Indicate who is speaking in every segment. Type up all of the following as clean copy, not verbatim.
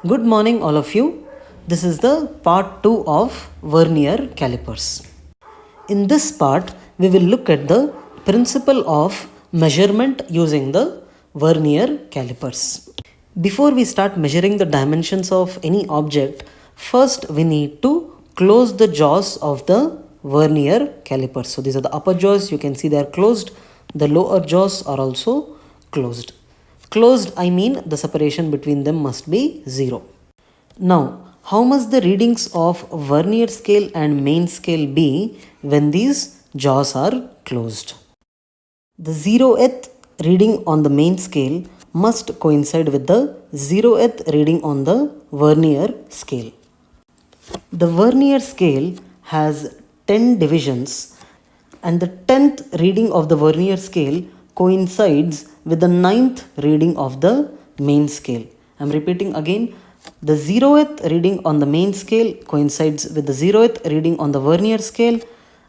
Speaker 1: Good morning, all of you. This is the part 2 of vernier calipers. In this part, we will look at the principle of measurement using the vernier calipers. Before we start measuring the dimensions of any object, first we need to close the jaws of the vernier calipers. So these are the upper jaws, you can see they are closed. The lower jaws are also closed. Closed, I mean the separation between them must be 0. Now, how must the readings of vernier scale and main scale be when these jaws are closed? The 0th reading on the main scale must coincide with the 0th reading on the vernier scale. The vernier scale has 10 divisions and the 10th reading of the vernier scale coincides with the 9th reading of the main scale. I am repeating again, the 0th reading on the main scale coincides with the 0th reading on the vernier scale,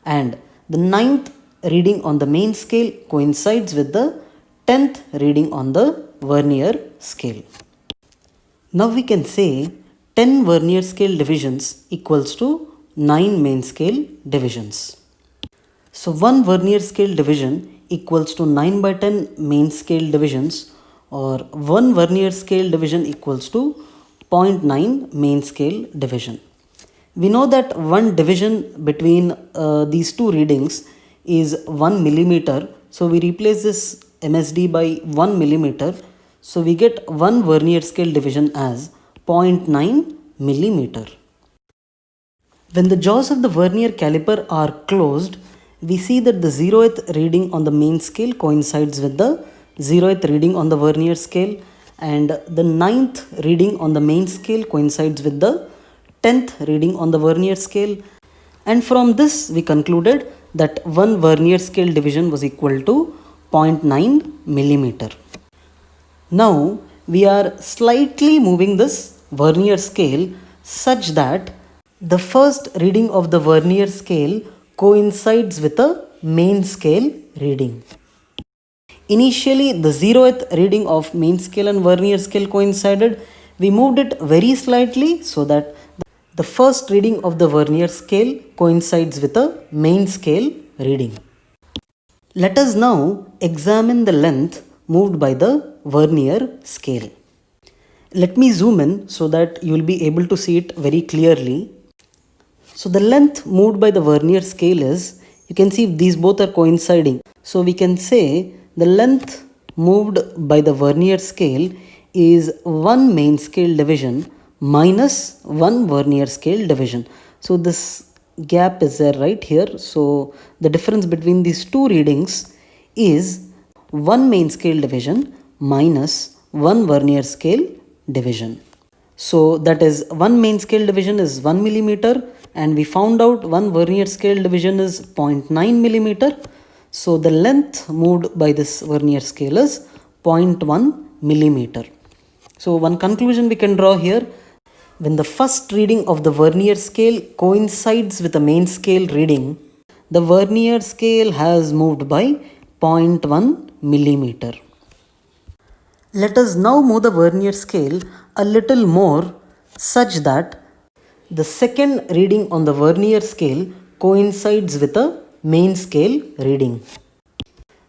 Speaker 1: and the 9th reading on the main scale coincides with the 10th reading on the vernier scale. Now we can say 10 vernier scale divisions equals to 9 main scale divisions. So 1 vernier scale division equals to 9 by 10 main scale divisions, or 1 vernier scale division equals to 0.9 main scale division. We know that one division between these two readings is 1 millimeter. So we replace this MSD by 1 millimeter. So we get 1 vernier scale division as 0.9 millimeter. When the jaws of the vernier caliper are closed, we see that the 0th reading on the main scale coincides with the 0th reading on the vernier scale, and the 9th reading on the main scale coincides with the 10th reading on the vernier scale. And from this we concluded that 1 vernier scale division was equal to 0.9 millimeter. Now we are slightly moving this vernier scale such that the first reading of the vernier scale coincides with a main scale reading. Initially, the 0th reading of main scale and vernier scale coincided. We moved it very slightly so that the first reading of the vernier scale coincides with a main scale reading. Let us now examine the length moved by the vernier scale. Let me zoom in so that you will be able to see it very clearly. So the length moved by the vernier scale is, you can see these both are coinciding. So we can say the length moved by the vernier scale is 1 main scale division minus 1 vernier scale division. So this gap is there right here. So the difference between these two readings is 1 main scale division minus 1 vernier scale division. So that is 1 main scale division is 1 millimeter, and we found out 1 vernier scale division is 0.9 millimeter. So the length moved by this vernier scale is 0.1 millimeter. So one conclusion we can draw here, when the first reading of the vernier scale coincides with the main scale reading, the vernier scale has moved by 0.1 millimeter. Let us now move the vernier scale a little more such that the second reading on the vernier scale coincides with the main scale reading.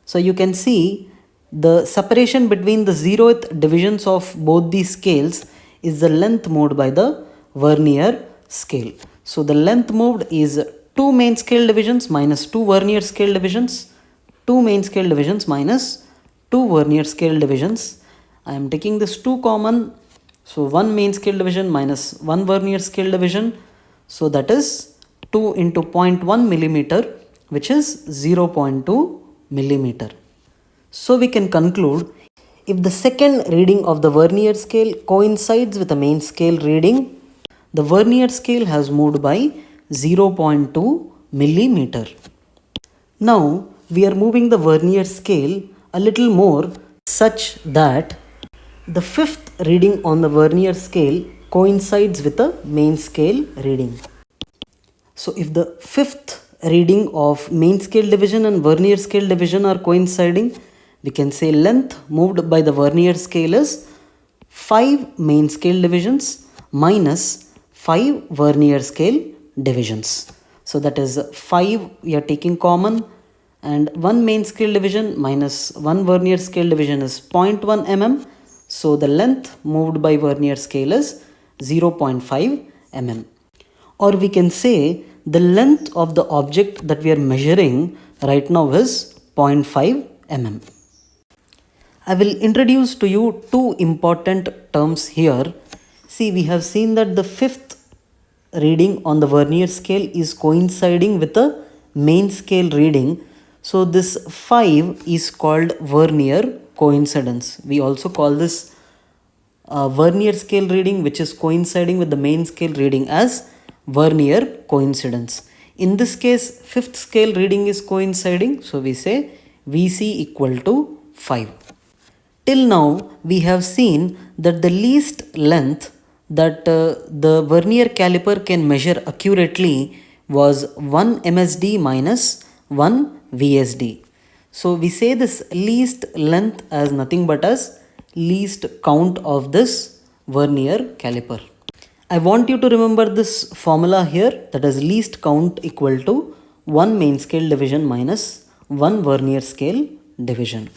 Speaker 1: So you can see the separation between the 0th divisions of both these scales is the length moved by the vernier scale. So the length moved is 2 main scale divisions minus 2 vernier scale divisions, 2 main scale divisions minus 2 vernier scale divisions. I am taking this 2 common, so 1 main scale division minus 1 vernier scale division, so that is 2 into 0.1 millimeter, which is 0.2 millimeter. So we can conclude, if the second reading of the vernier scale coincides with the main scale reading, the vernier scale has moved by 0.2 millimeter. Now we are moving the vernier scale a little more such that the fifth reading on the vernier scale coincides with the main scale reading. So if the fifth reading of main scale division and vernier scale division are coinciding, we can say length moved by the vernier scale is 5 main scale divisions minus 5 vernier scale divisions. So that is 5 we are taking common, and 1 main scale division minus 1 vernier scale division is 0.1 mm. So the length moved by vernier scale is 0.5 mm. Or we can say the length of the object that we are measuring right now is 0.5 mm. I will introduce to you two important terms here. See, we have seen that the fifth reading on the vernier scale is coinciding with the main scale reading. So this 5 is called vernier coincidence. We also call this vernier scale reading which is coinciding with the main scale reading as vernier coincidence. In this case, fifth scale reading is coinciding, so we say VC equal to 5. Till now, we have seen that the least length that the vernier caliper can measure accurately was 1 MSD minus 1 VSD. So we say this least length as nothing but as least count of this vernier caliper. I want you to remember this formula here, that is least count equal to 1 main scale division minus 1 vernier scale division.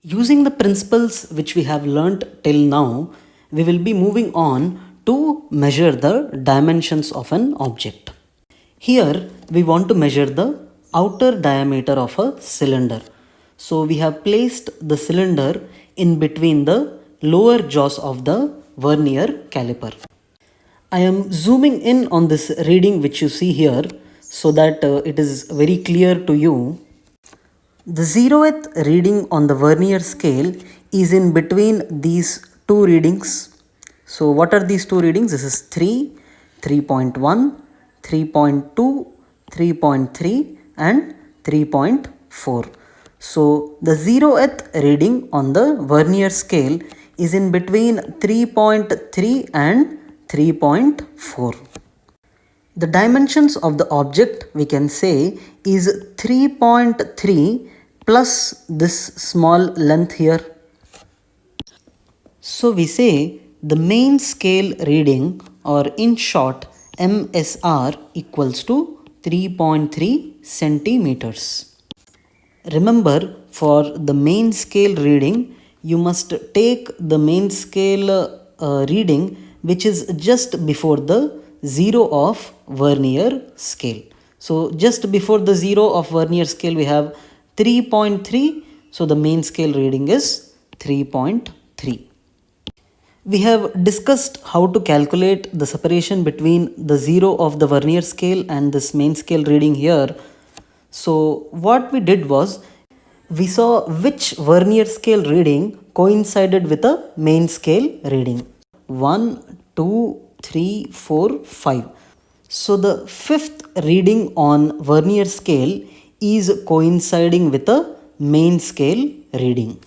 Speaker 1: Using the principles which we have learnt till now, we will be moving on to measure the dimensions of an object. Here we want to measure the outer diameter of a cylinder. So we have placed the cylinder in between the lower jaws of the vernier caliper. I am zooming in on this reading which you see here so that it is very clear to you. The 0th reading on the vernier scale is in between these two readings. So what are these two readings? This is 3, 3.1, 3.2, 3.3 and 3.4. So the 0th reading on the vernier scale is in between 3.3 and 3.4. The dimensions of the object we can say is 3.3 plus this small length here. So we say the main scale reading, or in short MSR, equals to 3.3 centimeters. Remember, for the main scale reading, you must take the main scale reading which is just before the 0 of vernier scale. So just before the 0 of vernier scale we have 3.3. So the main scale reading is 3.3. We have discussed how to calculate the separation between the 0 of the vernier scale and this main scale reading here. So what we did was, we saw which vernier scale reading coincided with a main scale reading. 1, 2, 3, 4, 5. So the fifth reading on vernier scale is coinciding with a main scale reading.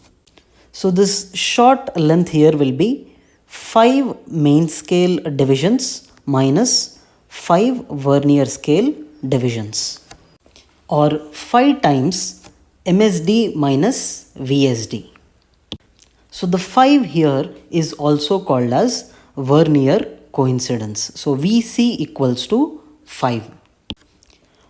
Speaker 1: So this short length here will be 5 main scale divisions minus 5 vernier scale divisions, or 5 times MSD minus VSD. So the 5 here is also called as vernier coincidence. So VC equals to 5.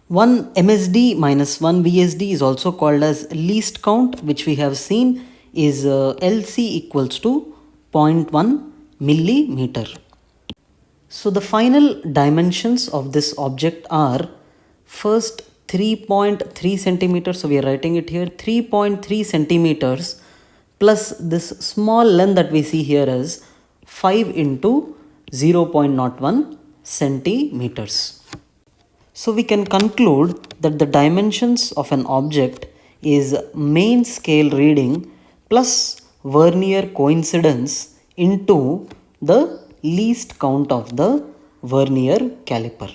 Speaker 1: 1 MSD minus 1 VSD is also called as least count, which we have seen is LC equals to 0.1 millimeter. So the final dimensions of this object are, first 3.3 centimeters. So we are writing it here, 3.3 centimeters plus this small length that we see here is 5 into 0.01 centimeters. So we can conclude that the dimensions of an object is main scale reading plus vernier coincidence into the least count of the vernier caliper.